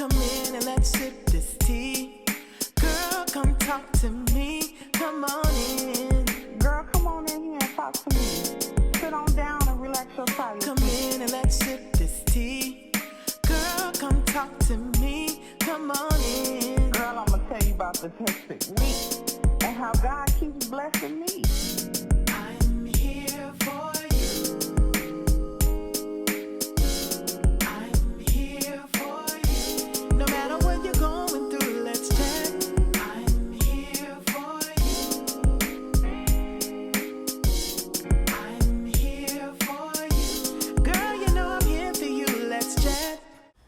Come in and let's sip this tea. Girl, come talk to me. Come on in. Girl, come on in here and talk to me. Sit on down and relax your body. Come in and let's sip this tea. Girl, come talk to me. Come on in. Girl, I'm gonna tell you about the perfect week and how God keeps blessing me. I'm here for you. I'm here for you. No matter what you're going through, let's chat. I'm here for you. I'm here for you. Girl, you know I'm here for you. Let's chat.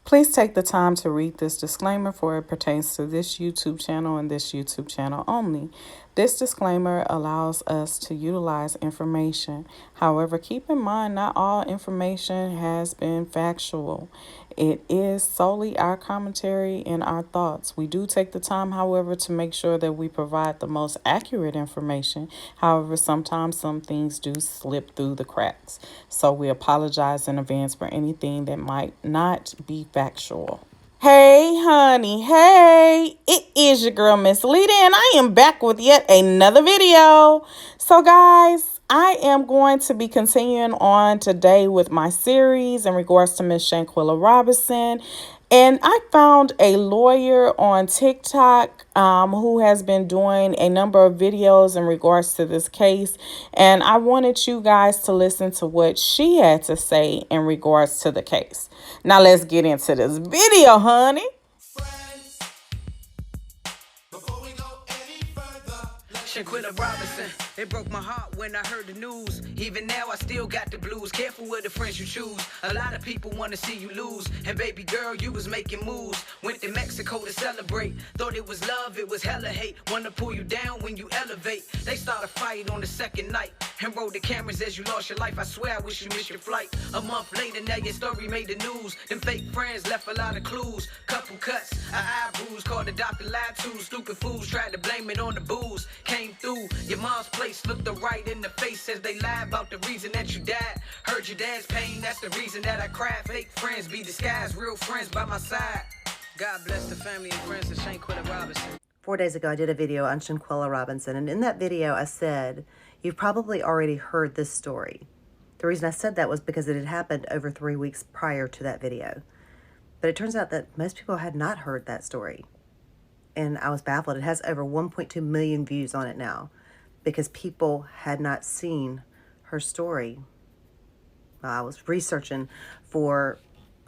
Please take the time to read this disclaimer, for it pertains to this YouTube channel and this YouTube channel only. This disclaimer allows us to utilize information. However, keep in mind, not all information has been factual. It is solely our commentary and our thoughts. We do take the time, however, to make sure that we provide the most accurate information. However, sometimes some things do slip through the cracks. So we apologize in advance for anything that might not be factual. Hey, honey. Hey, it is your girl, Miss Leda, and I am back with yet another video. So, guys, I am going to be continuing on today with my series in regards to Miss Shanquella Robinson. And I found a lawyer on TikTok who has been doing a number of videos in regards to this case. And I wanted you guys to listen to what she had to say in regards to the case. Now let's get into this video, honey. Shanquella Robinson, it broke my heart when I heard the news. Even now I still got the blues. Careful with the friends you choose. A lot of people want to see you lose. And baby girl, you was making moves. Went to Mexico to celebrate. Thought it was love, it was hella hate. Wanna pull you down when you elevate. They start a fight on the second night and roll the cameras as you lost your life. I swear I wish you missed your flight. A month later, now your story made the news. Them fake friends left a lot of clues. Couple cuts, a eye bruise. Called the doctor, lied to. Stupid fools tried to blame it on the booze. Came through your mom's place, looked her right in the face as they lie about the reason that you died. Heard your dad's pain, that's the reason that I cried. Fake friends be disguised, real friends by my side. God bless the family and friends of Shanquella Robinson. 4 days ago, I did a video on Shanquella Robinson, and in that video, I said, you've probably already heard this story. The reason I said that was because it had happened over 3 weeks prior to that video. But it turns out that most people had not heard that story. And I was baffled. It has over 1.2 million views on it now because people had not seen her story. I was researching for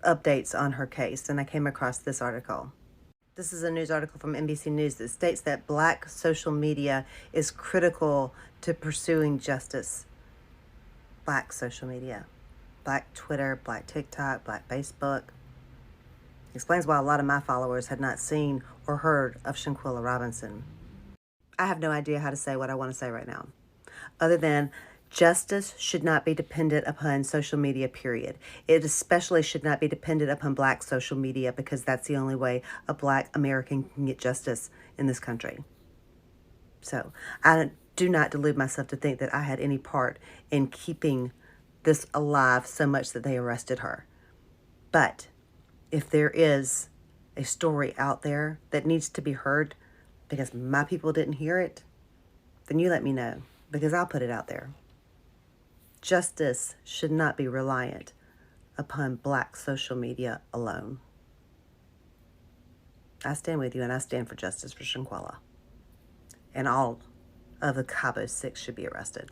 updates on her case, and I came across this article. This is a news article from NBC News that states that Black social media is critical to pursuing justice. Black social media. Black Twitter, Black TikTok, Black Facebook. Explains why a lot of my followers had not seen or heard of Shanquella Robinson. I have no idea how to say what I want to say right now, other than justice should not be dependent upon social media, period. It especially should not be dependent upon Black social media, because that's the only way a Black American can get justice in this country. So I do not delude myself to think that I had any part in keeping this alive so much that they arrested her. But if there is a story out there that needs to be heard because my people didn't hear it, then you let me know, because I'll put it out there. Justice should not be reliant upon Black social media alone. I stand with you, and I stand for justice for Shanquella. And all of the Cabo 6 should be arrested.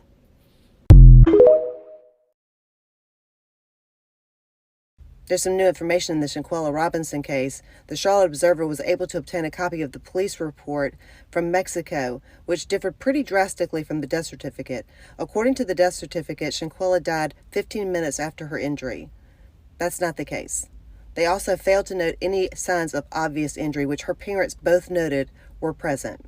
There's some new information in the Shanquella Robinson case. The Charlotte Observer was able to obtain a copy of the police report from Mexico, which differed pretty drastically from the death certificate. According to the death certificate, Shanquella died 15 minutes after her injury. That's not the case. They also failed to note any signs of obvious injury, which her parents both noted were present.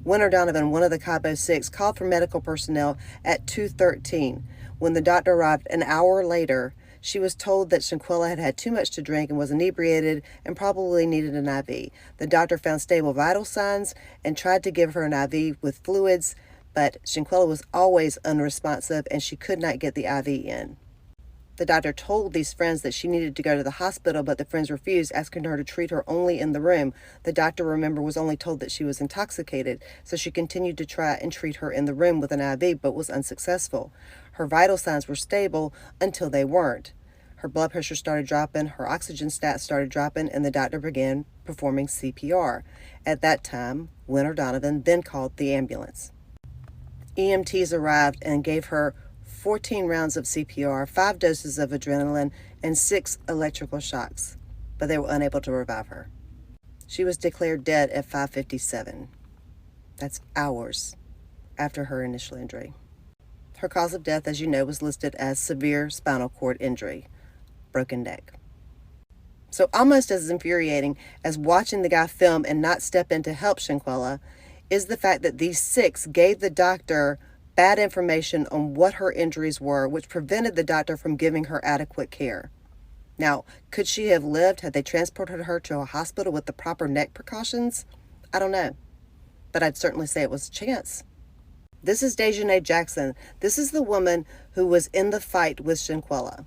Winter Donovan, one of the Cabo 6, called for medical personnel at 2:13. When the doctor arrived an hour later, she was told that Shanquella had had too much to drink and was inebriated and probably needed an IV. The doctor found stable vital signs and tried to give her an IV with fluids, but Shanquella was always unresponsive and she could not get the IV in. The doctor told these friends that she needed to go to the hospital, but the friends refused, asking her to treat her only in the room. The doctor, remember, was only told that she was intoxicated, so she continued to try and treat her in the room with an IV, but was unsuccessful. Her vital signs were stable until they weren't. Her blood pressure started dropping, her oxygen stats started dropping, and the doctor began performing CPR. At that time, Winter Donovan then called the ambulance. EMTs arrived and gave her 14 rounds of CPR, 5 doses of adrenaline, and 6 electrical shocks, but they were unable to revive her. She was declared dead at 5:57. That's hours after her initial injury. Her cause of death, as you know, was listed as severe spinal cord injury, broken neck. So almost as infuriating as watching the guy film and not step in to help Shanquella is the fact that these 6 gave the doctor bad information on what her injuries were, which prevented the doctor from giving her adequate care. Now, could she have lived had they transported her to a hospital with the proper neck precautions? I don't know, but I'd certainly say it was a chance. This is Dejanay Jackson. This is the woman who was in the fight with Shanquella.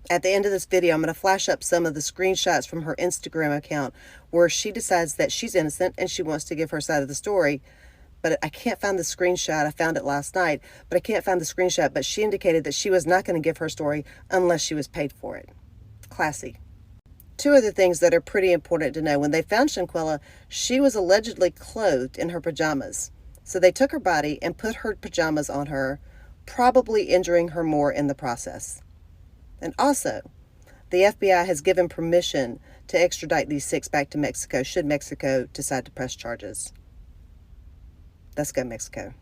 At the end of this video, I'm going to flash up some of the screenshots from her Instagram account where she decides that she's innocent and she wants to give her side of the story. But I can't find the screenshot. I found it last night, but I can't find the screenshot. But she indicated that she was not going to give her story unless she was paid for it. Classy. 2 other things that are pretty important to know. When they found Shanquella, she was allegedly clothed in her pajamas. So they took her body and put her pajamas on her, probably injuring her more in the process. And also, the FBI has given permission to extradite these 6 back to Mexico should Mexico decide to press charges. Let's go, Mexico.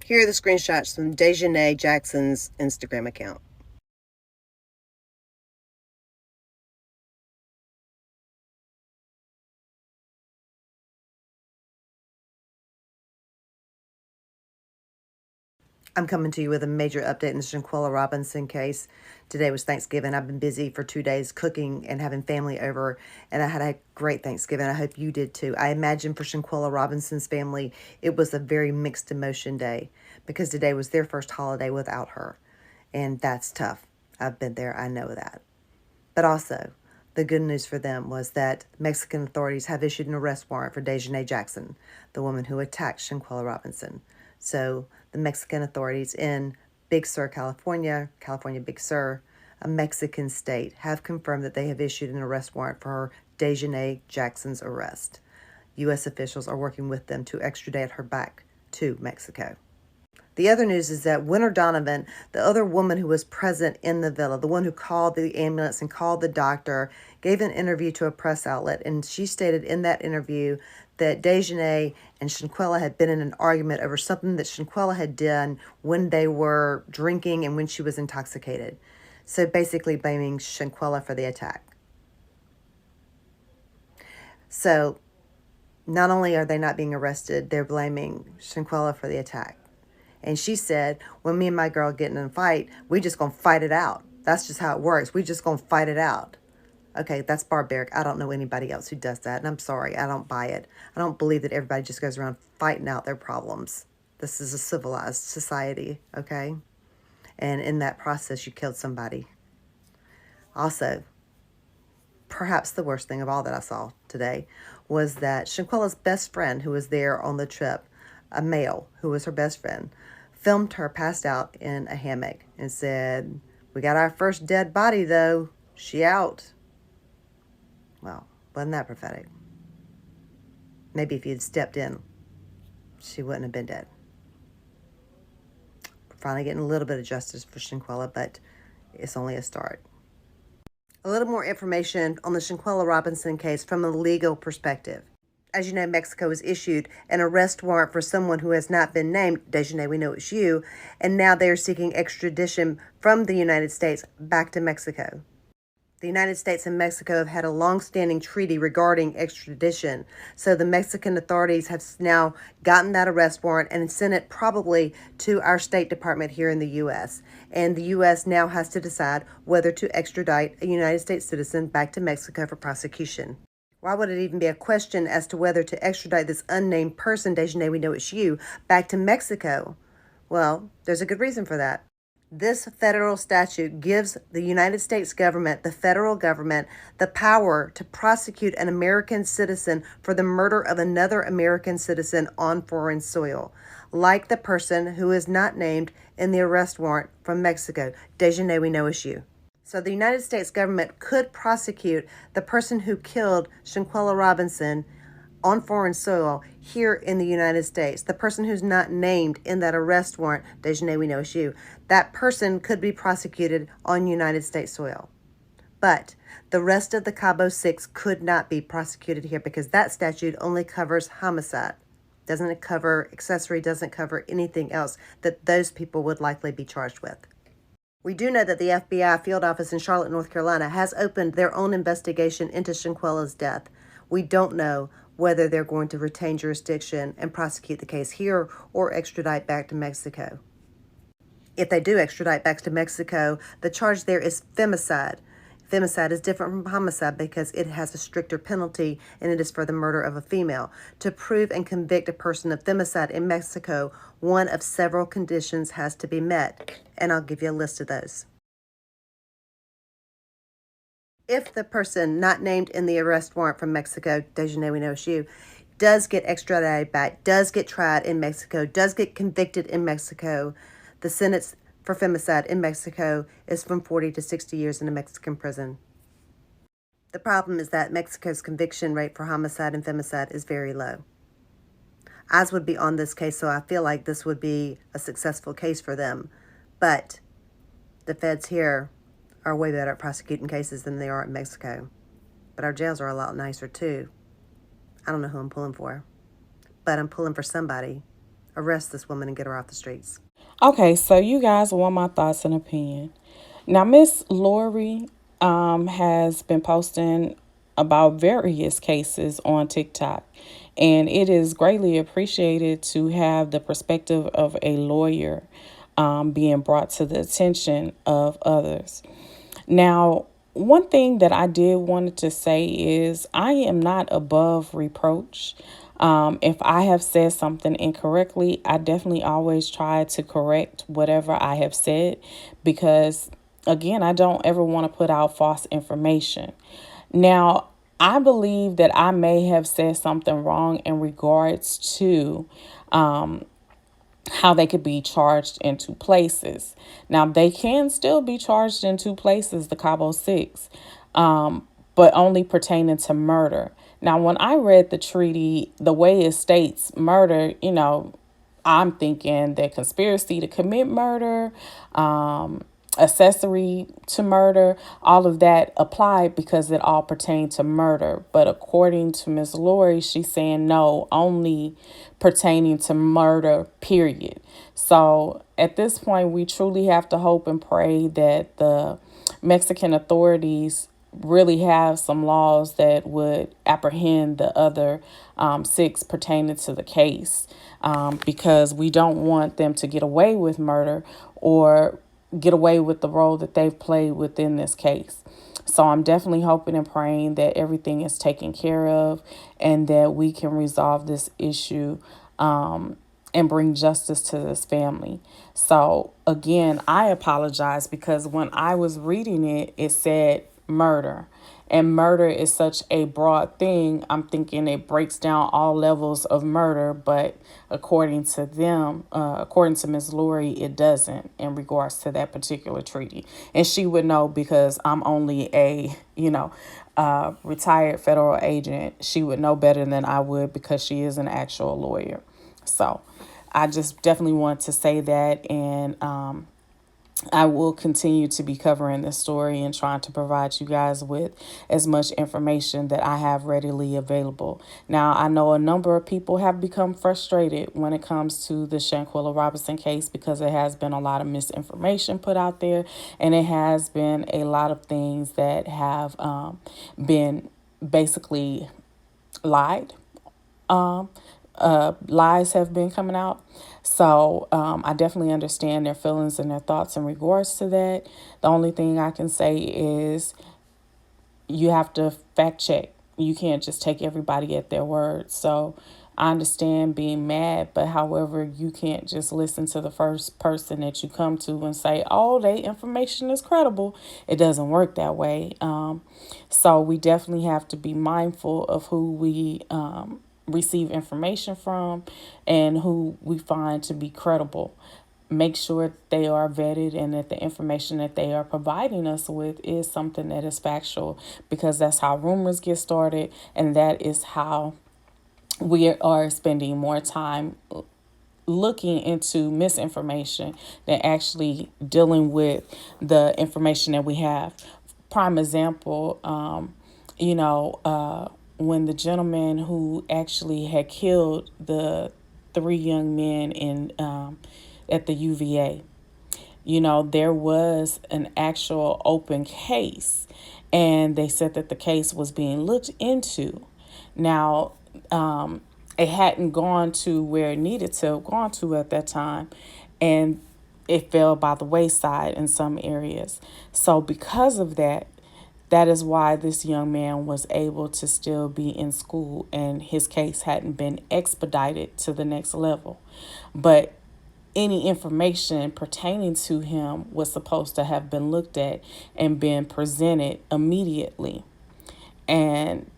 Here are the screenshots from Dejanay Jackson's Instagram account. I'm coming to you with a major update in the Shanquella Robinson case. Today was Thanksgiving. I've been busy for 2 days cooking and having family over, and I had a great Thanksgiving. I hope you did too. I imagine for Shanquella Robinson's family, it was a very mixed emotion day because today was their first holiday without her, and that's tough. I've been there. I know that. But also, the good news for them was that Mexican authorities have issued an arrest warrant for Dejanay Jackson, the woman who attacked Shanquella Robinson. So the Mexican authorities in Big Sur, California, Big Sur, a Mexican state, have confirmed that they have issued an arrest warrant for Dejanay Jackson's arrest. U.S. officials are working with them to extradite her back to Mexico. The other news is that Winter Donovan, the other woman who was present in the villa, the one who called the ambulance and called the doctor, gave an interview to a press outlet, and she stated in that interview that Dejanay and Shanquella had been in an argument over something that Shanquella had done when they were drinking and when she was intoxicated. So basically blaming Shanquella for the attack. So not only are they not being arrested, they're blaming Shanquella for the attack. And she said, when me and my girl get in a fight, we just going to fight it out. That's just how it works. We just going to fight it out. Okay, that's barbaric. I don't know anybody else who does that, and I'm sorry. I don't buy it. I don't believe that everybody just goes around fighting out their problems. This is a civilized society, okay? And in that process, you killed somebody. Also, perhaps the worst thing of all that I saw today was that Shanquella's best friend who was there on the trip, a male who was her best friend, filmed her passed out in a hammock and said, "We got our first dead body, though. She out." Well, wasn't that prophetic? Maybe if you'd stepped in, she wouldn't have been dead. We're finally getting a little bit of justice for Shanquella, but it's only a start. A little more information on the Shanquella Robinson case from a legal perspective. As you know, Mexico has issued an arrest warrant for someone who has not been named. Dejanay, we know it's you. And now they are seeking extradition from the United States back to Mexico. The United States and Mexico have had a long-standing treaty regarding extradition. So the Mexican authorities have now gotten that arrest warrant and sent it probably to our State Department here in the U.S. And the U.S. now has to decide whether to extradite a United States citizen back to Mexico for prosecution. Why would it even be a question as to whether to extradite this unnamed person, Dejanay, we know it's you, back to Mexico? Well, there's a good reason for that. This federal statute gives the United States government, the federal government, the power to prosecute an American citizen for the murder of another American citizen on foreign soil, like the person who is not named in the arrest warrant from Mexico. Dejanay, we know is you. So the United States government could prosecute the person who killed Shanquella Robinson on foreign soil here in the United States. The person who's not named in that arrest warrant, Dejanay, we know it's you, that person could be prosecuted on United States soil. But the rest of the Cabo Six could not be prosecuted here because that statute only covers homicide. Doesn't cover accessory, doesn't cover anything else that those people would likely be charged with. We do know that the FBI field office in Charlotte, North Carolina has opened their own investigation into Shanquella's death. We don't know whether they're going to retain jurisdiction and prosecute the case here or extradite back to Mexico. If they do extradite back to Mexico, the charge there is femicide. Femicide is different from homicide because it has a stricter penalty and it is for the murder of a female. To prove and convict a person of femicide in Mexico, one of several conditions has to be met, and I'll give you a list of those. If the person not named in the arrest warrant from Mexico, Dejanay, we know it's you, does get extradited back, does get tried in Mexico, does get convicted in Mexico, the sentence for femicide in Mexico is from 40 to 60 years in a Mexican prison. The problem is that Mexico's conviction rate for homicide and femicide is very low. Eyes would be on this case, so I feel like this would be a successful case for them. But the feds here are way better at prosecuting cases than they are in Mexico. But our jails are a lot nicer too. I don't know who I'm pulling for, but I'm pulling for somebody. Arrest this woman and get her off the streets. Okay, so you guys want my thoughts and opinion. Now, Miss Lori has been posting about various cases on TikTok, and it is greatly appreciated to have the perspective of a lawyer being brought to the attention of others. Now, one thing that I did wanted to say is I am not above reproach. If I have said something incorrectly, I definitely always try to correct whatever I have said because, again, I don't ever want to put out false information. Now, I believe that I may have said something wrong in regards to how they could be charged in two places. Now, they can still be charged in two places, the Cabo Six, but only pertaining to murder. Now, when I read the treaty, the way it states murder, I'm thinking that conspiracy to commit murder, accessory to murder, all of that applied because it all pertained to murder. But according to Ms. Lori, she's saying no, only pertaining to murder, period. So at this point, we truly have to hope and pray that the Mexican authorities really have some laws that would apprehend the other six pertaining to the case, because we don't want them to get away with murder or get away with the role that they've played within this case. So I'm definitely hoping and praying that everything is taken care of and that we can resolve this issue and bring justice to this family. So again, I apologize because when I was reading it, it said murder. And murder is such a broad thing. I'm thinking it breaks down all levels of murder, but according to them, according to Ms. Lori, it doesn't in regards to that particular treaty. And she would know because I'm only a, retired federal agent. She would know better than I would because she is an actual lawyer. So I just definitely want to say that, and I will continue to be covering this story and trying to provide you guys with as much information that I have readily available. Now, I know a number of people have become frustrated when it comes to the Shanquella Robinson case because there has been a lot of misinformation put out there, and it has been a lot of things that have been basically lied. Lies have been coming out. So I definitely understand their feelings and their thoughts in regards to that. The only thing I can say is you have to fact check. You can't just take everybody at their word. So I understand being mad, but however, you can't just listen to the first person that you come to and say, oh, their information is credible. It doesn't work that way. So we definitely have to be mindful of who we receive information from and who we find to be credible. Make sure they are vetted and that the information that they are providing us with is something that is factual, because that's how rumors get started, and that is how we are spending more time looking into misinformation than actually dealing with the information that we have. Prime example, when the gentleman who actually had killed the 3 young men in at the UVA, there was an actual open case, and they said that the case was being looked into. Now, it hadn't gone to where it needed to have gone to at that time, and it fell by the wayside in some areas. So because of that, that is why this young man was able to still be in school, and his case hadn't been expedited to the next level. But any information pertaining to him was supposed to have been looked at and been presented immediately. And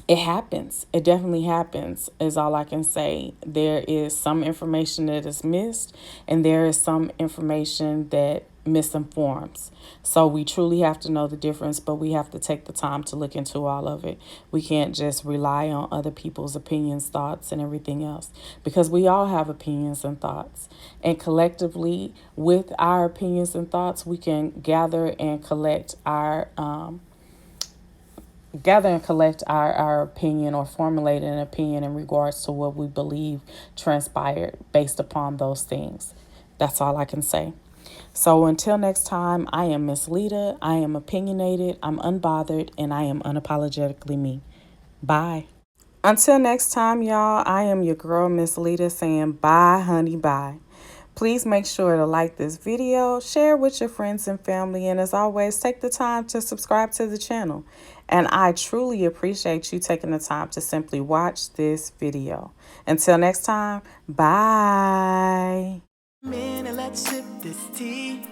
it happens. It definitely happens, is all I can say. There is some information that is missed, and there is some information that misinforms. So we truly have to know the difference, but we have to take the time to look into all of it. We can't just rely on other people's opinions, thoughts, and everything else, because we all have opinions and thoughts. And collectively, with our opinions and thoughts, we can gather and collect our opinion, or formulate an opinion in regards to what we believe transpired based upon those things. That's all I can say. So until next time, I am Miss Leda. I am opinionated, I'm unbothered, and I am unapologetically me. Bye. Until next time, y'all, I am your girl, Miss Leda, saying bye, honey, bye. Please make sure to like this video, share with your friends and family, and as always, take the time to subscribe to the channel. And I truly appreciate you taking the time to simply watch this video. Until next time, bye. Man, and let's sip this tea.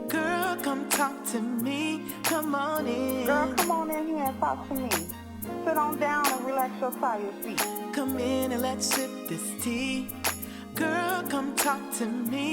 Girl, come talk to me. Come on in. Girl, come on in here and talk to me. Sit on down and relax your tired feet. Come in and let's sip this tea. Girl, come talk to me.